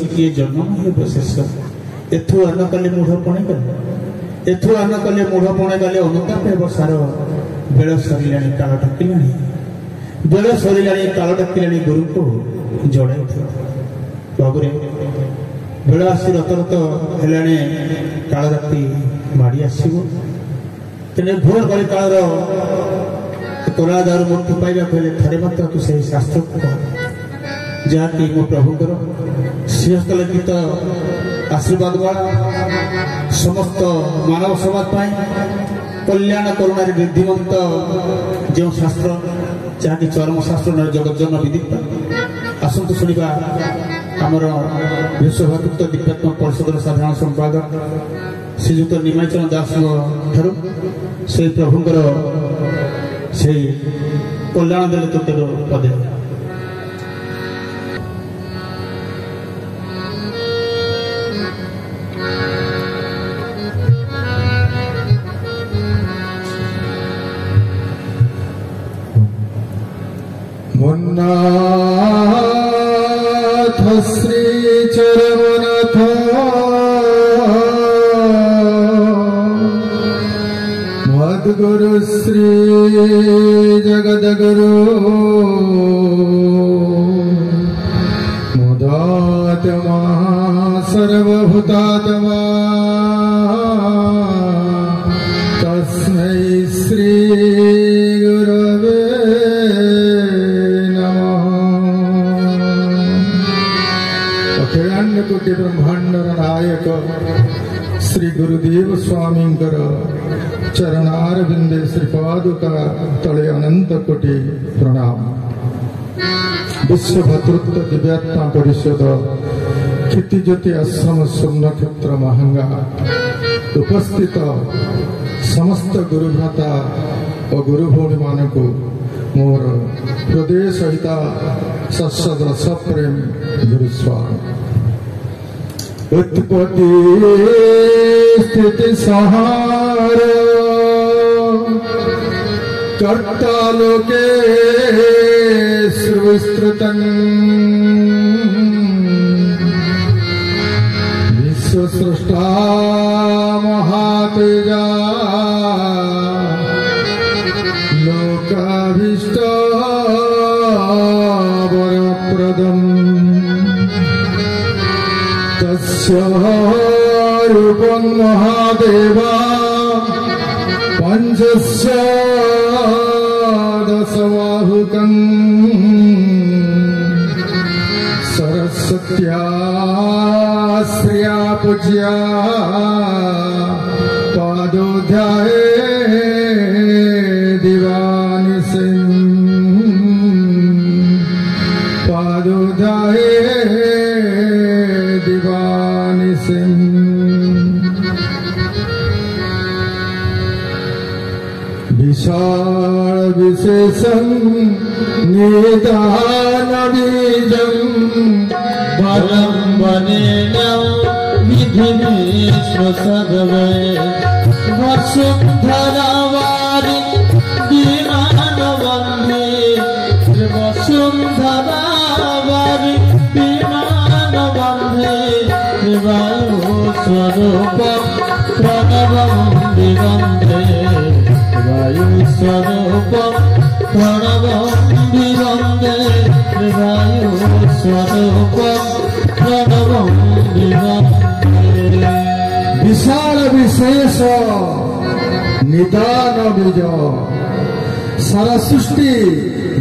किए जन्म है शेष एथु अन्न कले मूढ़ पणे गले एथु अन्न कले मूढ़ पणे गले अनुताप सार बेल सरिला काल ढकिला बेल सरिला काल ढकिला गुरु को जड़ाई बाबू बेल आसी रत रत है काल राति माड़ी आसो तेने भोर कली काल कला दारू मुक्ति पाइबा कहले थे मात्र तू से शास्त्र जहाँकि मो प्रभुकर श्रीहस्तलिखित आशीर्वाद वाला समस्त मानव समाज कल्याण करुणा वृद्धिमंत जो शास्त्र जहाँकि चरम शास्त्र जगज्जन विदित आसतु शुणा आमर विश्वभातृत्व दिव्यात्म परिषद साधारण संपादक श्रीजुक्त निमाचरण दास ठारू से प्रभुंकर से कल्याण देले तुटेर पदे मुन्नाथ श्री चरमनाथ मद्गुरु श्री जगद्गुरु मुदात्मा सर्वभूतात्मा तस्मै श्री गुरवे कोटि ब्रह्मांडर नायक श्री गुरुदेव स्वामी चरणारविंदे श्रीपादुका तले अनंत कोटि प्रणाम। विश्व भतृत्व दिव्यात्मा परिषद क्षितिज्योति आश्रम स्वर्णक्षेत्र महंगा उपस्थित समस्त गुरुभ्राता और गुरु भौणी मान को मोर हृदय सहित सत्सद सप्रेम गुरुस्वामी। उत्पत्ति स्थिति संहार कर्ता लोके विस्तृतं विश्वस्रष्टा महातेजा लोकाभीष्ट वरप्रदम् रूपं महादेवा पंचस्य दशबाहुकं सरस्वत्या श्रिया पूज्या पादोध्याये दिवानिसिं पादोध्याये विशाल विशेषं निदान बीजं बलं वनेन विधिनिश्वसद्वै वसुन्धरावारि विमानवन्दे वसुन्धरावारि विमानवन्दे वायुस्वरूप प्रणवं विवन्दे वायुस्वरूप प्रणवं विवन्दे वायुस्वरूप प्रणवं विवन्दे। विशाल विशेष निदान बीज सारा सृष्टि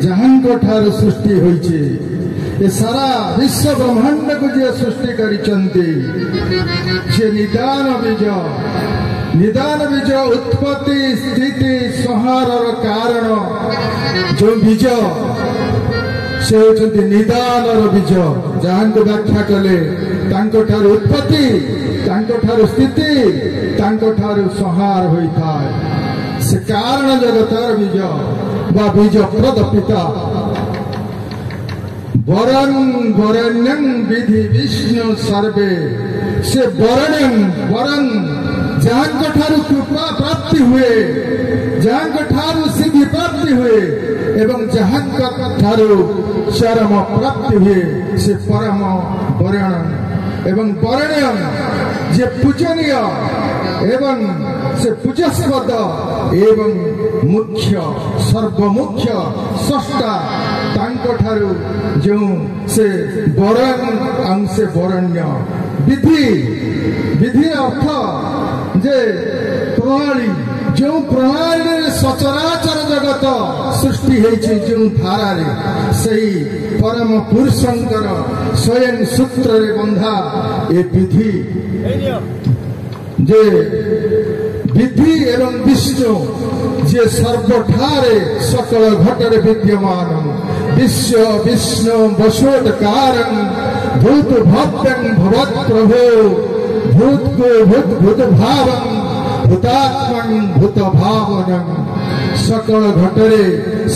जहां ठार सृष्टि होइछि ये सारा विश्व ब्रह्मांड को जे सृष्टि करिचंती जे निदान बीज उत्पत्ति स्थिति संहार कारण जो बीज से होचंती निदान बीज जहां को व्याख्या कले तांको ठार उत्पत्ति तांको ठार स्थिति तांको ठार संहार होई थाए से कारण जगतर बीज बा बीज प्रद पिता वरं वरण्यं विधि विष्णु सर्वे से वरं जहां ठारू कृपा प्राप्ति हुए जहां ठारू सिद्धि प्राप्ति हुए एवं जहां ठारू चरम प्राप्ति हुए से परम वरण ଏବଂ ବରଣ୍ୟମ୍ ଯେ ପୂଜନୀୟ ଏବଂ ସେ ପୂଜାସ୍ପଦ ଏବଂ ମୁଖ୍ୟ ସର୍ବମୁଖ୍ୟ ସ୍ରଷ୍ଟା ତାଙ୍କଠାରୁ ଯେଉଁ ସେ ବରଂ ଆଉ ସେ ବରଣ୍ୟ ବିଧିର ଅର୍ଥ ଯେ ପ୍ରଣାଳୀ ଯେଉଁ ପ୍ରଣାଳୀରେ ସଚରାଚର ଜଗତ ସୃଷ୍ଟି ହେଇଛି ଯେଉଁ ଧାରାରେ ସେଇ ପରମ ପୁରୁଷଙ୍କର ସ୍ୱୟଂ ସୂତ୍ରରେ ବନ୍ଧା ଏ ବିଧି ଯେ ବିଧି ଏବଂ ବିଷ୍ଣୁ ଯେ ସର୍ବଠାରେ ସକଳ ଘଟରେ ବିଦ୍ୟମାନ ବିଶ୍ୱ ବିଷ୍ଣୁ ବଶୋଦକାରଂ ଭୂତ ଭବ୍ୟଂ ଭବତ୍ ପ୍ରଭୁ ଭୂତକୁ ଭୂତ ଭାବଂ ଭୂତାତ୍ମଂ ଭୂତ ଭାବନଂ ସକଳ ଘଟରେ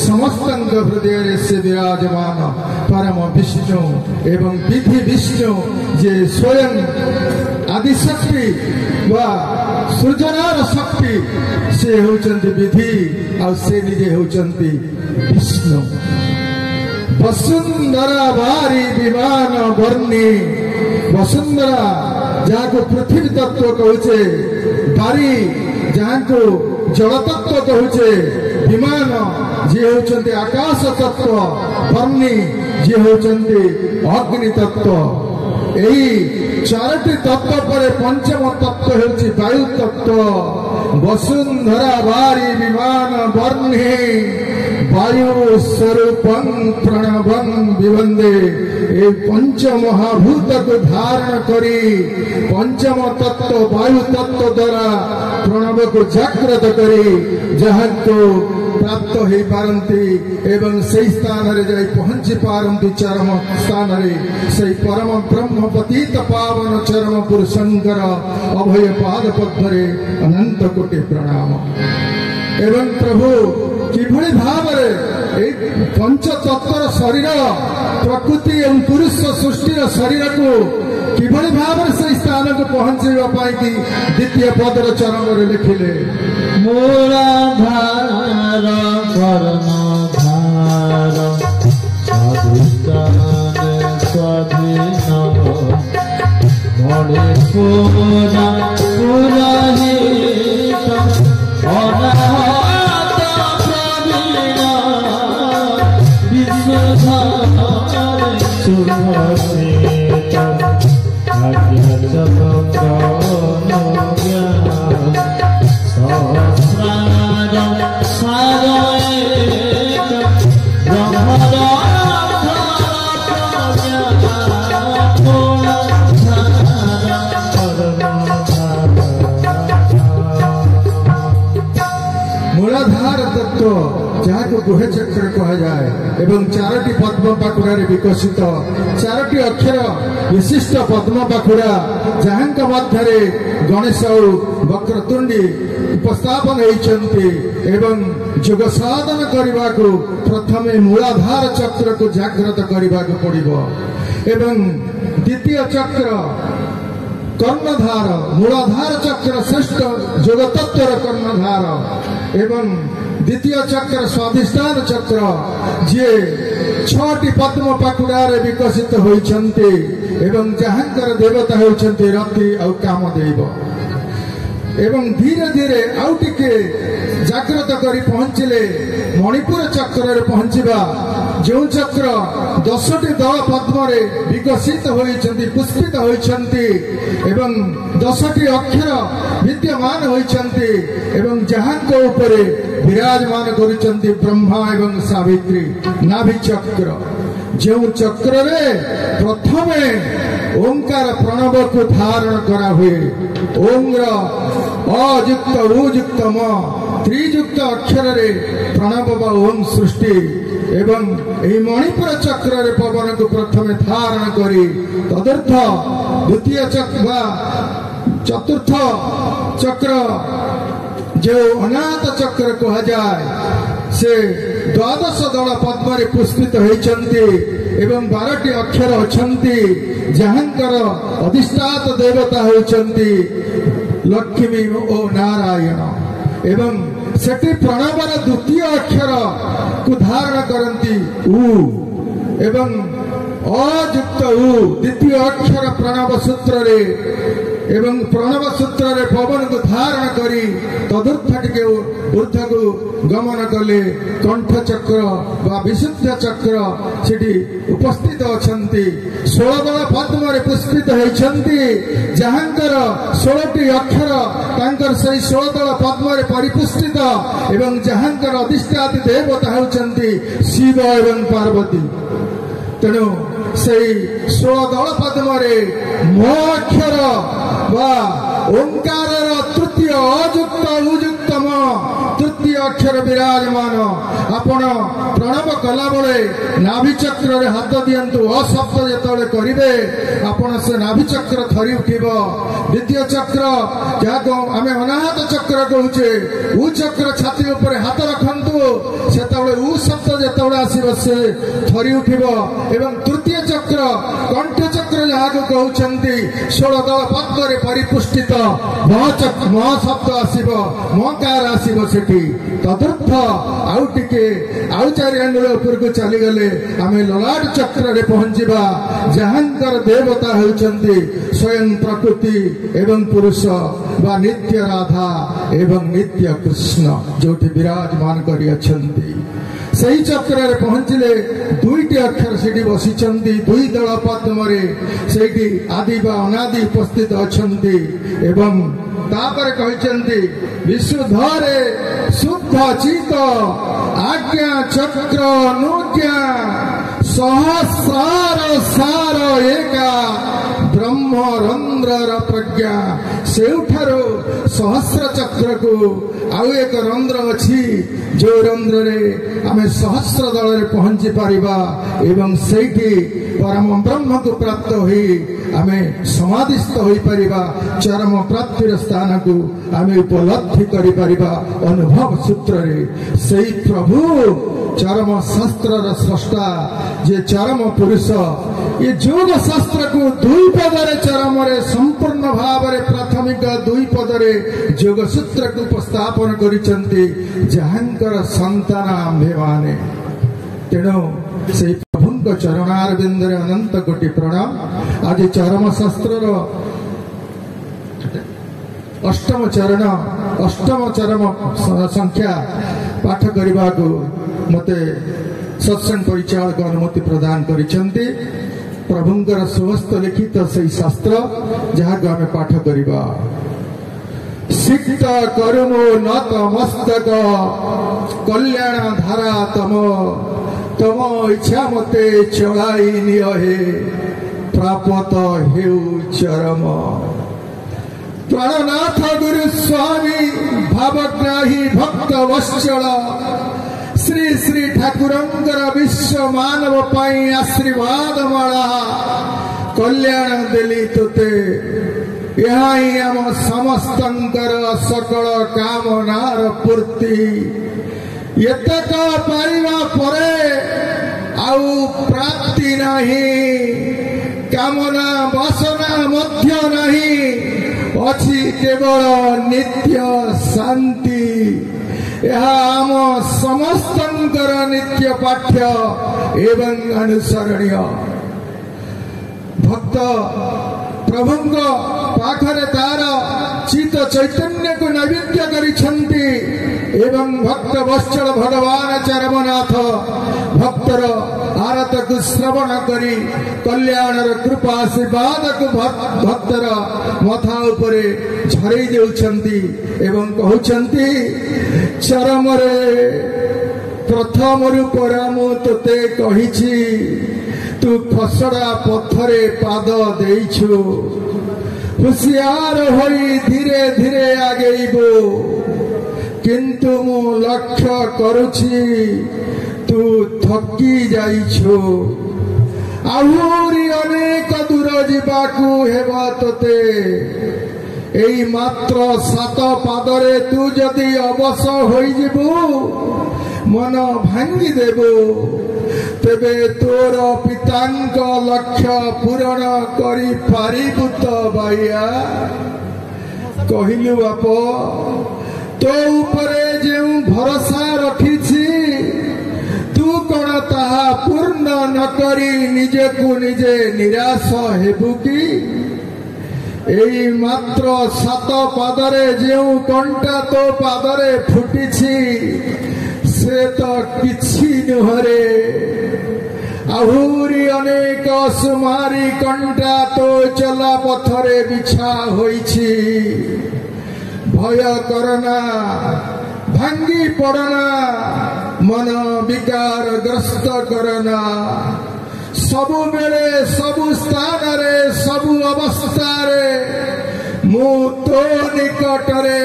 ସମସ୍ତଙ୍କ ହୃଦୟରେ ସେ ବିରାଜମାନ ପରମ ବିଷ୍ଣୁ ଏବଂ ବିଧି ବିଷ୍ଣୁ ଯେ ସ୍ୱୟଂ ଆଦିଶକ୍ତି ବା ସୃଜନାର ଶକ୍ତି ସେ ହେଉଛନ୍ତି ବିଧି ଆଉ ସେ ନିଜେ ହେଉଛନ୍ତି ବିଷ୍ଣୁ ବସୁନ୍ଧରା ବାରି ବିମାନ ବର୍ଣ୍ଣି ବସୁନ୍ଧରା ଯାହାକୁ ପୃଥିବୀ ତତ୍ତ୍ୱ କହୁଛେ ବାରି ଯାହାକୁ ଜଳ ତତ୍ତ୍ୱ କହୁଛେ ବିମାନ ଯିଏ ହେଉଛନ୍ତି ଆକାଶ ତତ୍ତ୍ୱ ବର୍ଣ୍ଣି ଯିଏ ହେଉଛନ୍ତି ଅଗ୍ନି ତତ୍ତ୍ୱ ଏହି ଚାରୋଟି ତତ୍ତ୍ୱ ପରେ ପଞ୍ଚମ ତତ୍ତ୍ୱ ହେଉଛି ବାୟୁ ତତ୍ତ୍ୱ ବସୁନ୍ଧରା ବାରି ବିମାନ ବର୍ଣ୍ଣି ବାୟୁ ସ୍ୱରୂପଂ ପ୍ରଣବଂ ବିବନ୍ଦେ ଏ ପଞ୍ଚମହାଭୂତକୁ ଧାରଣ କରି ପଞ୍ଚମ ତତ୍ତ୍ୱ ବାୟୁ ତତ୍ତ୍ୱ ଦ୍ୱାରା ପ୍ରଣବକୁ ଜାଗ୍ରତ କରି ଯାହାକୁ ପ୍ରାପ୍ତ ହେଇପାରନ୍ତି ଏବଂ ସେହି ସ୍ଥାନରେ ଯାଇ ପହଞ୍ଚି ପାରନ୍ତି ଚରମ ସ୍ଥାନରେ ସେହି ପରମ ବ୍ରହ୍ମ ପତିତ ପାବନ ଚରମ ପୁରୁଷଙ୍କର ଅଭୟ ପାଦ ପଦ୍ମରେ ଅନନ୍ତ କୋଟି ପ୍ରଣାମ ଏବଂ ପ୍ରଭୁ କିଭଳି ଭାବରେ এই ପଞ୍ଚତତ୍ତ୍ୱର ଶରୀର ପ୍ରକୃତି ଏବଂ ପୁରୁଷ ସୃଷ୍ଟିର ଶରୀରକୁ କିଭଳି ଭାବରେ ସେହି ସ୍ଥାନକୁ ପହଞ୍ଚାଇବା ପାଇଁ କି ଦ୍ୱିତୀୟ ପଦର ଚରଣରେ ଲେଖିଲେ ମୂଳାଧାର କର୍ମଧାର ସ୍ୱାଧିଷ୍ଠାନେ ସ୍ୱାଧୀନ ମଣିପୁର ପୁରହିତ ଅନାହତ ପ୍ରବୀଣ ବିଶ୍ୱଧାରେ ସୁଭସିତ ଭାଗ୍ୟ ଚକ୍ର সহস্রার সারয়েক ব্রহ্মর ମୂଳାଧାର ତତ୍ତ୍ୱ ଯାହାକୁ ଗୁହେ ଚକ୍ର କୁହାଯାଏ ଏବଂ ଚାରୋଟି ପଦ୍ମ ପାଖୁଡ଼ାରେ ବିକଶିତ ଚାରୋଟି ଅକ୍ଷର ବିଶିଷ୍ଟ ପଦ୍ମ ପାଖୁଡ଼ା ଯାହାଙ୍କ ମଧ୍ୟରେ ଗଣେଶ ଓ ବକ୍ରତୁଣ୍ଡୀ ଉପସ୍ଥାପନ ହେଇଛନ୍ତି ଏବଂ ଯୋଗ ସାଧନ କରିବାକୁ ପ୍ରଥମେ ମୂଳାଧାର ଚକ୍ରକୁ ଜାଗ୍ରତ କରିବାକୁ ପଡ଼ିବ ଏବଂ ଦ୍ୱିତୀୟ ଚକ୍ର କର୍ଣ୍ଣଧାର ମୂଳାଧାର ଚକ୍ର ଶ୍ରେଷ୍ଠ ଯୋଗ ତତ୍ତ୍ୱର କର୍ଣ୍ଣଧାର ଏବଂ ଦ୍ୱିତୀୟ ଚକ୍ର ସ୍ୱାଧିଷ୍ଠାନ ଚକ୍ର ଯିଏ ଛଅଟି ପଦ୍ମ ପାଖୁଡ଼ାରେ ବିକଶିତ ହୋଇଛନ୍ତି ଏବଂ ଯାହାଙ୍କର ଦେବତା ହେଉଛନ୍ତି ରତି ଆଉ କାମଦେବ ଏବଂ ଧୀରେ ଧୀରେ ଆଉ ଟିକେ ଜାଗ୍ରତ କରି ପହଞ୍ଚିଲେ ମଣିପୁର ଚକ୍ରରେ ପହଞ୍ଚିବା ଯେଉଁ ଚକ୍ର 10ଟି ଦଳ ପଦ୍ମରେ ବିକଶିତ ହୋଇଛନ୍ତି ପୁଷ୍ପିତ ହୋଇଛନ୍ତି ଏବଂ 10ଟି ଅକ୍ଷର ବିଦ୍ୟମାନ ହୋଇଛନ୍ତି ଏବଂ ଯାହାଙ୍କ ଉପରେ ବିରାଜମାନ କରୁଛନ୍ତି ବ୍ରହ୍ମା ଏବଂ ସାବିତ୍ରୀ ନାଭି ଚକ୍ର ଯେଉଁ ଚକ୍ରରେ ପ୍ରଥମେ ଓଙ୍କାର ପ୍ରଣବକୁ ଧାରଣ କରାହୁଏ ଓଂର ଅଯୁକ୍ତ ଉଯୁକ୍ତ ମ ତ୍ରିଯୁକ୍ତ ଅକ୍ଷରରେ ପ୍ରଣବ ବା ଓಂ ସୃଷ୍ଟି ଏବଂ ଏହି ମଣିପୁର ଚକ୍ରରେ ପବନକୁ ପ୍ରଥମେ ଧାରଣ କରି ତଦର୍ଥ ଦ୍ୱିତୀୟ ଚକ୍ର ବା ଚତୁର୍ଥ ଚକ୍ର ଯେଉଁ ଅନାହତ ଚକ୍ର କୁହାଯାଏ ସେ 12 ଦଳ ପଦ୍ମରେ ପୁଷ୍ପିତ ହୋଇଛନ୍ତି ଏବଂ 12ଟି ଅକ୍ଷର ଅଛନ୍ତି ଯାହାଙ୍କର ଅଧିଷ୍ଠାତ ଦେବତା ହେଉଛନ୍ତି ଲକ୍ଷ୍ମୀ ଓ ନାରାୟଣ ଏବଂ ସେଠି ପ୍ରଣବର ଦ୍ୱିତୀୟ ଅକ୍ଷରକୁ ଧାରଣ କରନ୍ତି ଉ ଏବଂ अयुक्त उ द्वितीय अक्षर प्रणव सूत्र एवं प्रणव सूत्र पवन को धारण करी तदुर्थ टिके ऊर्ध को गमन कले कंठ चक्र व विशुद्ध चक्र सेठी उपस्थित अछंती 16 दल पद्म पुष्पित होइछंती जहांकर 16टी अक्षर तांकर सही 16 दल पद्म परिपुष्टित एवं जहांकर अधिष्ठाती देवता होउछंती शिव एवं पार्वती तेणु से 16 दल पद्म म अक्षर वा ओंकार तृतीय अयुक्त उजुक्तम तृतीय अक्षर विराजमान आपण प्रणव कला बेले नाभि चक्र हाथ दियंतु अशब्द जेतबे करिवे आपण से नाभि चक्र थरी उठिब द्वितीय चक्र जाको आमे अनाहत चक्र कहूचे उ चक्र छाती ऊपर हाथ रखंतु सेतबे उ शब्द जेतबे आसीब से थरी उठिब एवं तृतीय चक्र कंठ चक्र जाको कहउचंती 16 दल पद्म परिपुष्टित म शब्द आसीब मकार आसीब सेठी तदर्थ आउ टिके आउ चारि आंगुल ऊपर को चली गले आमे ललाट चक्र रे पहुंचीबा जहांकर देवता होउचंती स्वयं प्रकृति एवं पुरुष वा नित्य राधा एवं नित्य कृष्ण जोठी विराजमान करी अछंती सही चक्र रे पहुंचले दुईटी अक्षर सेठी बसिचंती दुई दल पद्म रे सेठी आदि बा अनादि उपस्थित अछंती एवं तापर कहचंती विशुद्धरे शुद्ध चित आज्ञा चक्र अनुज्ञा सहस्रार सार एका ब्रह्म रंध्र प्रज्ञा सेउठारो सहस्र चक्र को आउ एक रंध्र अछि जो रंध्र रे आमे सहस्र दल रे पहुंची पारिबा एवं सेठी परम ब्रह्म को प्राप्त होई आमे समाधिस्थ होई परिबा चरम प्राप्तिर स्थान को आमे उपलब्धि करि परिबा अनुभव सूत्र रे सेई प्रभु चरम शास्त्र र स्रष्टा जे चरम पुरुष ये योग शास्त्र को दुई पदरे चरम रे संपूर्ण भाव रे प्राथमिक दुई पदरे योग सूत्र को उपस्थापन करिसंती जहांकर संतान आम्भेमाने तेणु से प्रभुंक चरणार बिंदरे अनंत कोटि प्रणाम आज चरम शास्त्र अष्टम चरण अष्टम चरम संख्या पाठ करने को मते सत्संग परिचालक अनुमति प्रदान करिसंती प्रभुंकर सुहस्त लिखित से शास्त्र जहाँ को आमे पाठ करवा सिक्त करुणो नत मस्तक कल्याण धारा तम तम इच्छा मते चढ़ाई निहे प्रापत हेउ चरम प्राणनाथ गुरु स्वामी भावग्राही भक्त वत्सल श्री श्री ठाकुरंकर विश्व मानव पाई आशीर्वाद माला कल्याण देली तुते यहाँ ही आम समस्तंकर सकल कामनार पूर्ति एतक पाइबा परे आउ प्राप्ति नहीं कामना वासना मध्य नहीं अछि केवल नित्य शांति यह आम समस्तंकर नित्य पाठ्य एवं अनुसरणीय भक्त प्रभुंग पाखरे तार चित चैतन्य को नैवेद्य करिछंती एवं भक्त वत्सल भगवान चरमनाथ भक्तर आरत को श्रवण करी कल्याणर कृपा आशीर्वाद को भक्तर मथा उपरे झरई देउछंती एवं कहउछंती चरमरे प्रथम रूपर मु तोते कहिछि तू खसड़ा पथरे पाद देइछु हुशियार होई धीरे धीरे आगेइबो किंतु मु लक्ष्य करुछि तू थकी जाइछु आहुरी अनेक दूर जीवाकू हेबा तोते एई मात्र 7 पादरे तू जदि अवश होई जिबु मन भांगी देबो तेबे तोर पितांक लक्ष्य पूरण करी पारिबु तो बाइया कहिलु बाप तो उपरे जेउ भरोसा रखिछि तू कोन ता ତାହା ପୂର୍ଣ୍ଣ ନ କରି ନିଜକୁ ନିଜେ ନିରାଶ ହେବୁ କି? ଏଇ ମାତ୍ର 7 ପାଦରେ ଯେଉଁ କଣ୍ଟା ତୋ ପାଦରେ ଫୁଟିଛି ସେ ତ କିଛି ନୁହଁରେ। ଆହୁରି ଅନେକ ସୁମାରି କଣ୍ଟା ତୋ ଚଲା ପଥରେ ବିଛା ହୋଇଛି। ଭୟ କରନା, ଭାଙ୍ଗି ପଡ଼ନା, ମନ ବିକାର ଗ୍ରସ୍ତ କରନା। ସବୁବେଳେ ସବୁ ସ୍ଥାନରେ ସବୁ ଅବସ୍ଥାରେ ମୁଁ ତୋ ନିକଟରେ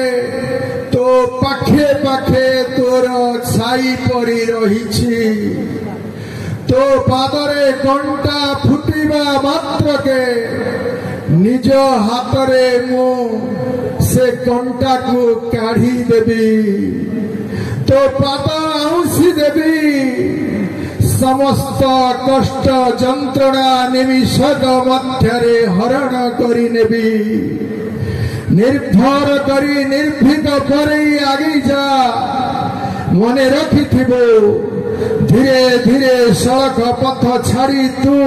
ତୋ ପାଖେ ପାଖେ ତୋର ଛାଇ ପରି ରହିଛି। ତୋ ପାଦରେ କଣ୍ଟା ଫୁଟିବା ମାତ୍ରକେ ନିଜ ହାତରେ ମୁଁ ସେ କଣ୍ଟାକୁ କାଢି ଦେବି। ତୋ ପାଦ ଆଉଁସି ଦେବି। ସମସ୍ତ କଷ୍ଟ ଯନ୍ତ୍ରଣା ନିମିଷକ ମଧ୍ୟରେ ହରଣ କରି ନେବି। ନିର୍ଭର କରି ନିର୍ଭୀକ କରି ଆଗେଇ ଯା। ମନେ ରଖିଥିବୁ ଧୀରେ ଧୀରେ ସଡ଼କ ପଥ ଛାଡ଼ି ତୁ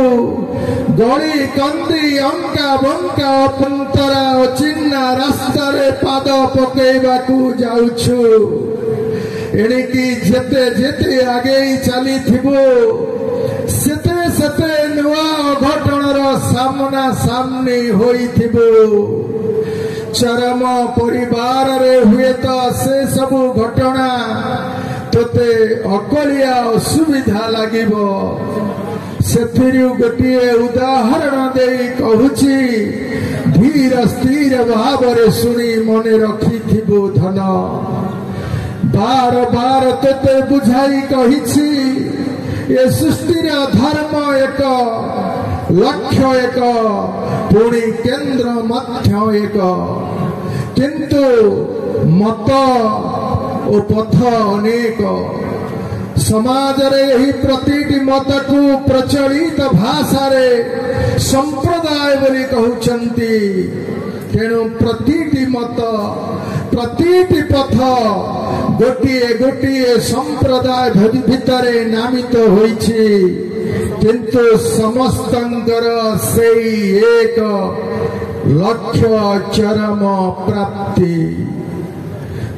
ଗଳି କନ୍ଦି ଅଙ୍କା ବଙ୍କା ଅପନ୍ତରା ଅଚିହ୍ନା ରାସ୍ତାରେ ପାଦ ପକେଇବାକୁ ଯାଉଛୁ। ଏଣିକି ଯେତେ ଯେତେ ଆଗେଇ ଚାଲିଥିବୁ ସେତେ ସେତେ ନୂଆ ଅଘଟଣର ସାମ୍ନା ସାମ୍ନି ହୋଇଥିବୁ। ଚରମ ପରିବାରରେ ହୁଏତ ସେ ସବୁ ଘଟଣା ତୋତେ ଅକଳିଆ ଅସୁବିଧା ଲାଗିବ। ସେଥିରୁ ଗୋଟିଏ ଉଦାହରଣ ଦେଇ କହୁଛି, ଧୀର ସ୍ଥିର ଭାବରେ ଶୁଣି ମନେ ରଖିଥିବୁ ଧନ। ବାର ବାର ତୋତେ ବୁଝାଇ କହିଛି, ଏ ସୃଷ୍ଟିର ଧର୍ମ ଏକ, ଲକ୍ଷ୍ୟ ଏକ, ପୁଣି କେନ୍ଦ୍ର ମଧ୍ୟ ଏକ। କିନ୍ତୁ ମତ ଓ ପଥ ଅନେକ। ସମାଜରେ ଏହି ପ୍ରତିଟି ମତକୁ ପ୍ରଚଳିତ ଭାଷାରେ ସମ୍ପ୍ରଦାୟ ବୋଲି କହୁଛନ୍ତି। ତେଣୁ ପ୍ରତିଟି ମତ, ପ୍ରତିଟି ପଥ ଗୋଟିଏ ଗୋଟିଏ ସମ୍ପ୍ରଦାୟ ଭିତରେ ନାମିତ ହୋଇଛି। କିନ୍ତୁ ସମସ୍ତଙ୍କର ସେଇ ଏକ ଲକ୍ଷ୍ୟ, ଚରମ ପ୍ରାପ୍ତି।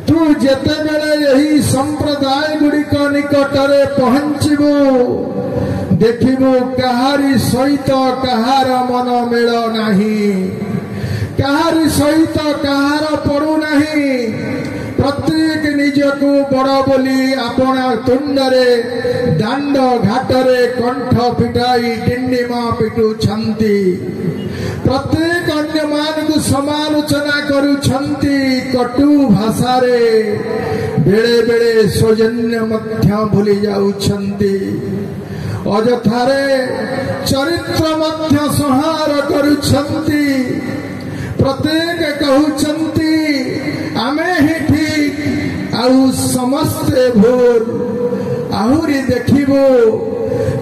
ତୁ ଯେତେବେଳେ ଏହି ସମ୍ପ୍ରଦାୟ ଗୁଡ଼ିକ ନିକଟରେ ପହଞ୍ଚିବୁ ଦେଖିବୁ କାହାରି ସହିତ କାହାର ମନ ମେଳ ନାହିଁ, କାହାରି ସହିତ କାହାର ପଡୁନାହିଁ। ପ୍ରତ୍ୟେକ ନିଜକୁ ବଡ଼ ବୋଲି ଆପଣା ତୁଣ୍ଡରେ ଦାଣ୍ଡ ଘାଟରେ କଣ୍ଠ ଫିଟାଇ ଡିଣ୍ଡିମ ପିଟୁଛନ୍ତି। ପ୍ରତ୍ୟେକ ଅନ୍ୟମାନଙ୍କୁ ସମାଲୋଚନା କରୁଛନ୍ତି କଟୁ ଭାଷାରେ। ବେଳେ ବେଳେ ସୌଜନ୍ୟ ମଧ୍ୟ ଭୁଲି ଯାଉଛନ୍ତି। ଅଯଥାରେ ଚରିତ୍ର ମଧ୍ୟ ସଂହାର କରୁଛନ୍ତି। ପ୍ରତ୍ୟେକ କହୁଛନ୍ତି ଆମେ ହିଁ ଠିକ ଆଉ ସମସ୍ତେ ଭୁଲ। ଆହୁରି ଦେଖିବୁ,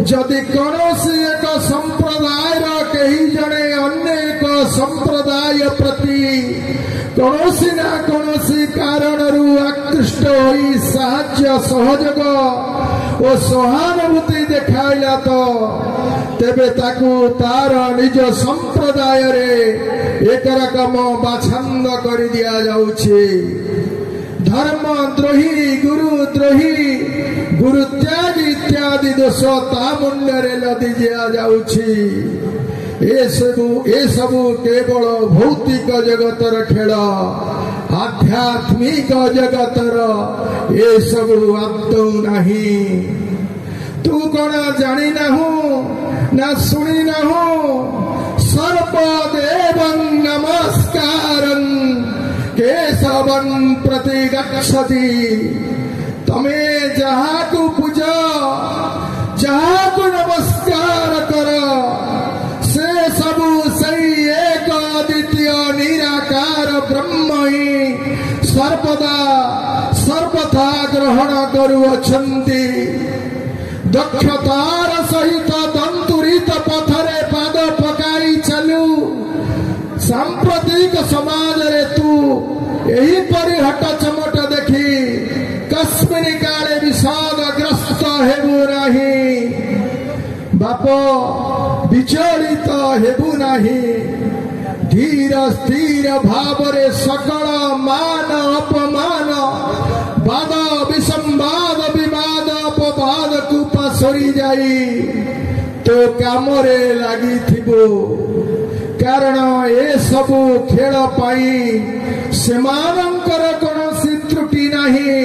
ଯଦି କୌଣସି ଏକ ସମ୍ପ୍ରଦାୟର କେହି ଜଣେ ଅନ୍ୟ ଏକ ସମ୍ପ୍ରଦାୟ ପ୍ରତି କୌଣସି ନା କୌଣସି କାରଣରୁ ଆକୃଷ୍ଟ ହୋଇ ସାହାଯ୍ୟ ସହଯୋଗ ଓ ସହାନୁଭୂତି ଦେଖାଇଲା ତ ତେବେ ତାକୁ ତାର ନିଜ ସମ୍ପ୍ରଦାୟରେ ଏକ ରକମ ବାଛନ୍ଦ କରି ଦିଆଯାଉଛି। ଧର୍ମଦ୍ରୋହୀ, ଗୁରୁଦ୍ରୋହୀ, ଗୁରୁତ୍ୟାଗୀ ଇତ୍ୟାଦି ଦୋଷ ତା ମୁଣ୍ଡରେ ଲଦି ଦିଆଯାଉଛି। ଏସବୁ କେବଳ ଭୌତିକ ଜଗତର ଖେଳ। ଆଧ୍ୟାତ୍ମିକ ଜଗତର ଏସବୁ ଆଦୌ ନାହିଁ। ତୁ କଣ ଜାଣିନାହୁଁ ନା ଶୁଣିନାହୁଁ? ସର୍ବଦେବଂ ନମସ୍କାରଂ କେଶବଂ ପ୍ରତି ଗଚ୍ଛତି। ତମେ ଯାହାକୁ ପୂଜ, ଯାହାକୁ ନମସ୍କାର କର, ସେ ସବୁ ସେଇ ଏକ ଦ୍ୱିତୀୟ ନିରାକାର ବ୍ରହ୍ମ ହିଁ ସର୍ବଦା ସର୍ବଥା ଗ୍ରହଣ କରୁଅଛନ୍ତି। ଦକ୍ଷତାର ସହିତ ଦନ୍ତୁରିତ ପଥରେ ପାଦ ପକାଇ ଚାଲୁ। ସାମ୍ପ୍ରତିକ ସମାଜରେ ତୁ ଏହିପରି ହଟ ଚମଟ ଦେଖି କସ୍ମିନ୍ କାଳେ ବିଷାଦଗ୍ରସ୍ତ ହେବୁ ନାହିଁ। ବାପ ବିଚଳିତ ହେବୁ ନାହିଁ। ଧୀର ସ୍ଥିର ଭାବରେ ସକଳ ମାନ ଅପମାନ ବାଦ ବିସମ୍ବାଦ ବିବାଦ ଅପବାଦକୁ ପାସରି ଯାଇ ତୋ କାମରେ ଲାଗିଥିବୁ। କାରଣ ଏସବୁ ଖେଳ ପାଇଁ ସେମାନଙ୍କର କୌଣସି ତ୍ରୁଟି ନାହିଁ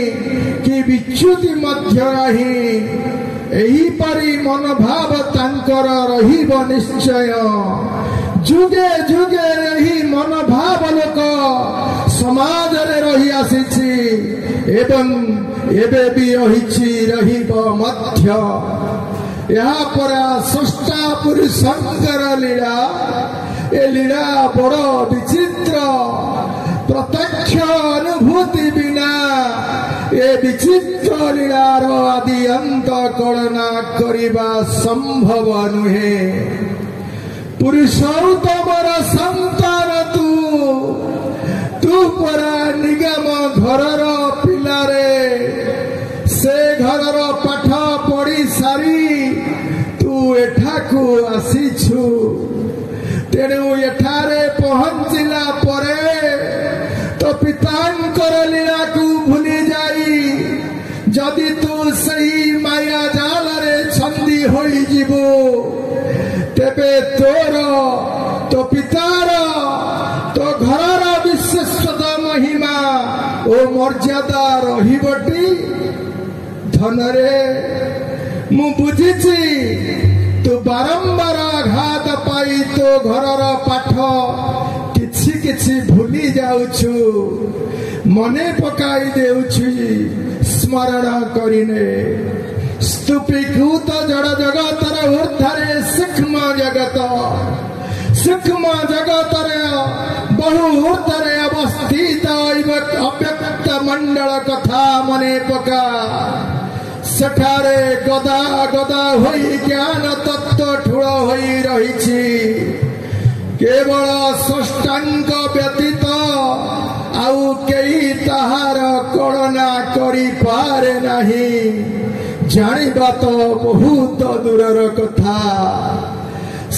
କି ବିଚ୍ୟୁତି ମଧ୍ୟ ନାହିଁ। ଏହିପରି ମନୋଭାବ ତାଙ୍କର ରହିବ ନିଶ୍ଚୟ। ଯୁଗେ ଯୁଗେ ଏହି ମନୋଭାବ ଲୋକ ସମାଜରେ ରହି ଆସିଛି ଏବଂ ଏବେ ବି ରହିବ ମଧ୍ୟ। ଏହାପରେ ସ୍ରଷ୍ଟା ପୁରୁଷଙ୍କର ଲୀଳା। ଏ ଲୀଳା ବଡ଼ ବିଚିତ୍ର। ପ୍ରତ୍ୟକ୍ଷ ଅନୁଭୂତି ବିନା ଏ ବିଚିତ୍ର ଲୀଳାର ଆଦି ଅନ୍ତ କଳନା କରିବା ସମ୍ଭବ ନୁହେଁ। ପୁରୁଷୋତ୍ତମର ସନ୍ତାନ ତୁ ପରା ନିଗମ ଘରର ପିଲାରେ। ସେ ଘରର ପାଠ ପଢି ସାରି ତୁ ଏଠାକୁ ଆସିଛୁ। ତେଣୁ ଏଠାରେ ପହଞ୍ଚିଲା ପରେ ତୋ ପିତାଙ୍କର ଲୀଳାକୁ ଭୁଲି ଯାଇ ଯଦି ତୁ ସେହି ମାୟା ଜାଲରେ ଛନ୍ଦି ହୋଇଯିବୁ ତେବେ ତୋ ପିତାର ତୋ ଘରର ବିଶେଷତା ମହିମା ଓ ମର୍ଯ୍ୟାଦା ରହିବଟି? ଧନରେ ମୁଁ ବୁଝିଛି ତୁ ବାରମ୍ବାର ଆଘାତ ପାଇ ତୋ ଘରର ପାଠ କିଛି କିଛି ଭୁଲି ଯାଉଛୁ, ମନେ ପକାଇ ଦେଉଛୁ। ସ୍ମରଣ କରିନେ ସ୍ତୂପୀକୃତ ଜଡ଼ ଜଗତର ଊର୍ଦ୍ଧ୍ୱରେ ସୂକ୍ଷ୍ମ ଜଗତରେ ବହୁ ଊର୍ଦ୍ଧ୍ୱରେ ଅବସ୍ଥିତ ଅବ୍ୟକ୍ତ ମଣ୍ଡଳ କଥା ମନେ ପକା। ସେଠାରେ ଗଦା ଗଦା ହୋଇ ଜ୍ଞାନ ତତ୍ତ୍ୱ ଠୁଳ ହୋଇ ରହିଛି। କେବଳ ସ୍ରଷ୍ଟାଙ୍କ ବ୍ୟତୀତ ଆଉ କେହି ତାହାର କଳନା କରିପାରେ ନାହିଁ। ଜାଣିବା ତ ବହୁତ ଦୂରର କଥା।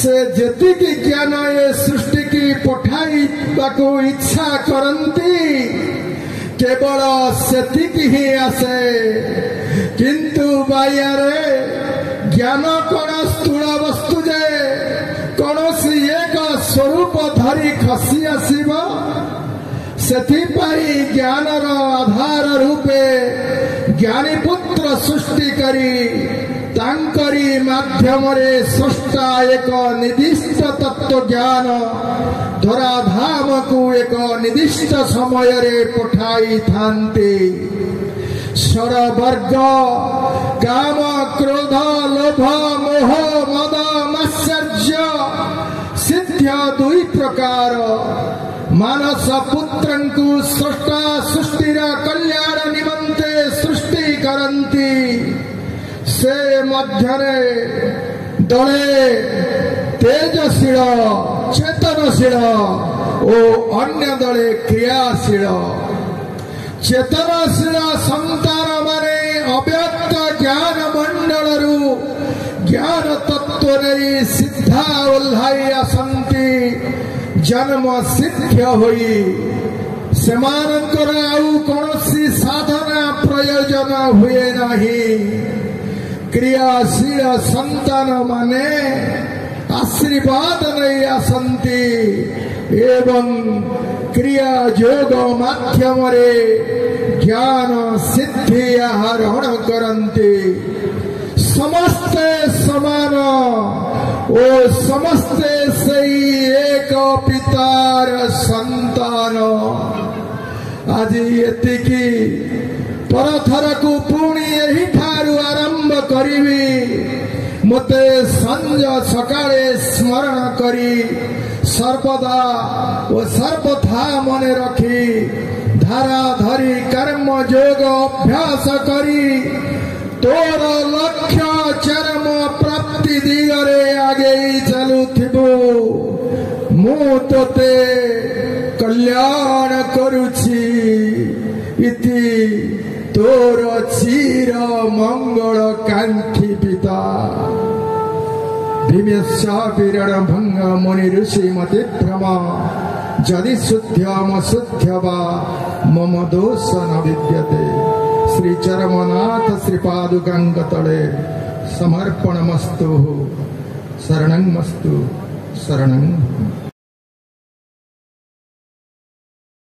ସେ ଯେତିକି ଜ୍ଞାନ ଏ ସୃଷ୍ଟିକି ପଠାଇବାକୁ ଇଚ୍ଛା କରନ୍ତି କେବଳ ସେତିକି ହିଁ ଆସେ। କିନ୍ତୁ ବାଇଆରେ ଜ୍ଞାନ କଣ ସ୍ଥୂଳ ବସ୍ତୁ ଯେ କୌଣସି ଏକ ସ୍ୱରୂପ ଧରି ଖସି ଆସିବ? ସେଥିପାଇଁ ଜ୍ଞାନର ଆଧାର ରୂପେ ଜ୍ଞାନୀ ପୁତ୍ର ସୃଷ୍ଟି କରି ତାଙ୍କରି ମାଧ୍ୟମରେ ସ୍ରଷ୍ଟା ଏକ ନିର୍ଦ୍ଦିଷ୍ଟ ତତ୍ତ୍ୱ ଜ୍ଞାନ ଧରାଧାମକୁ ଏକ ନିର୍ଦ୍ଦିଷ୍ଟ ସମୟରେ ପଠାଇଥାନ୍ତି। ଷଡ଼ବର୍ଗ କାମ କ୍ରୋଧ ଲୋଭ ମୋହ ମଦ ମାତ୍ସର୍ଯ୍ୟ ସିଦ୍ଧ ଦୁଇ ପ୍ରକାର ମାନସ ପୁତ୍ରଙ୍କୁ ସ୍ରଷ୍ଟା ସୃଷ୍ଟିର କଲ୍ୟାଣ ନିମନ୍ତେ ସୃଷ୍ଟି କରନ୍ତି। ସେ ମଧ୍ୟରେ ଦଳେ ତେଜଶୀଳ ଚେତନଶୀଳ ଓ ଅନ୍ୟ ଦଳେ କ୍ରିୟାଶୀଳ। ଚେତନଶୀଳ ସନ୍ତାନ ମାନେ ଅବ୍ୟକ୍ତ ଜ୍ଞାନ ମଣ୍ଡଳରୁ ଜ୍ଞାନ ତତ୍ତ୍ୱ ନେଇ ସିଧା ଓହ୍ଲାଇ ଆସନ୍ତି ଜନ୍ମ ସିଦ୍ଧ ହୋଇ। ସେମାନଙ୍କର ଆଉ କୌଣସି ସାଧନା ପ୍ରୟୋଜନ ହୁଏ ନାହିଁ। କ୍ରିୟାଶୀଳ ସନ୍ତାନ ମାନେ ଆଶୀର୍ବାଦ ନେଇ ଆସନ୍ତି ଏବଂ କ୍ରିୟା ଯୋଗ ମାଧ୍ୟମରେ ଜ୍ଞାନ ସିଦ୍ଧି ଆହରଣ କରନ୍ତି। ସମସ୍ତେ ସମାନ ଓ ସମସ୍ତେ ସେଇ ଏକ ପିତାର ସନ୍ତାନ। ଆଜି ଏତିକି, ପରଥରକୁ ପୁଣି ଏହିଠାରୁ ଆରମ୍ଭ କରିବି। ମୋତେ ସଞ୍ଜ ସକାଳେ ସ୍ମରଣ କରି ସର୍ବଦା ଓ ସର୍ବଥା ମନେ ରଖି ଧାରା ଧରି କର୍ମ ଯୋଗ ଅଭ୍ୟାସ କରି ତୋର ଲକ୍ଷ୍ୟ ଚରମ ପ୍ରାପ୍ତି ଦିଗରେ ଆଗେଇ ଚାଲୁଥିବୁ। ମୁଁ ତୋତେ କଲ୍ୟାଣ କରୁଛି। ଇତି ତୋର ଚିର ମଙ୍ଗଳ କାଙ୍କ୍ଷୀ ପିତା। भीम्यशापि रणभंग मुनि ऋषि मति भ्रम यदि शुद्ध्यम शुद्ध्य वा मम दोष न विद्यते। श्री चरमनाथ श्रीपादुकांग तले समर्पणमस्तु। शरणं मस्तु शरणं।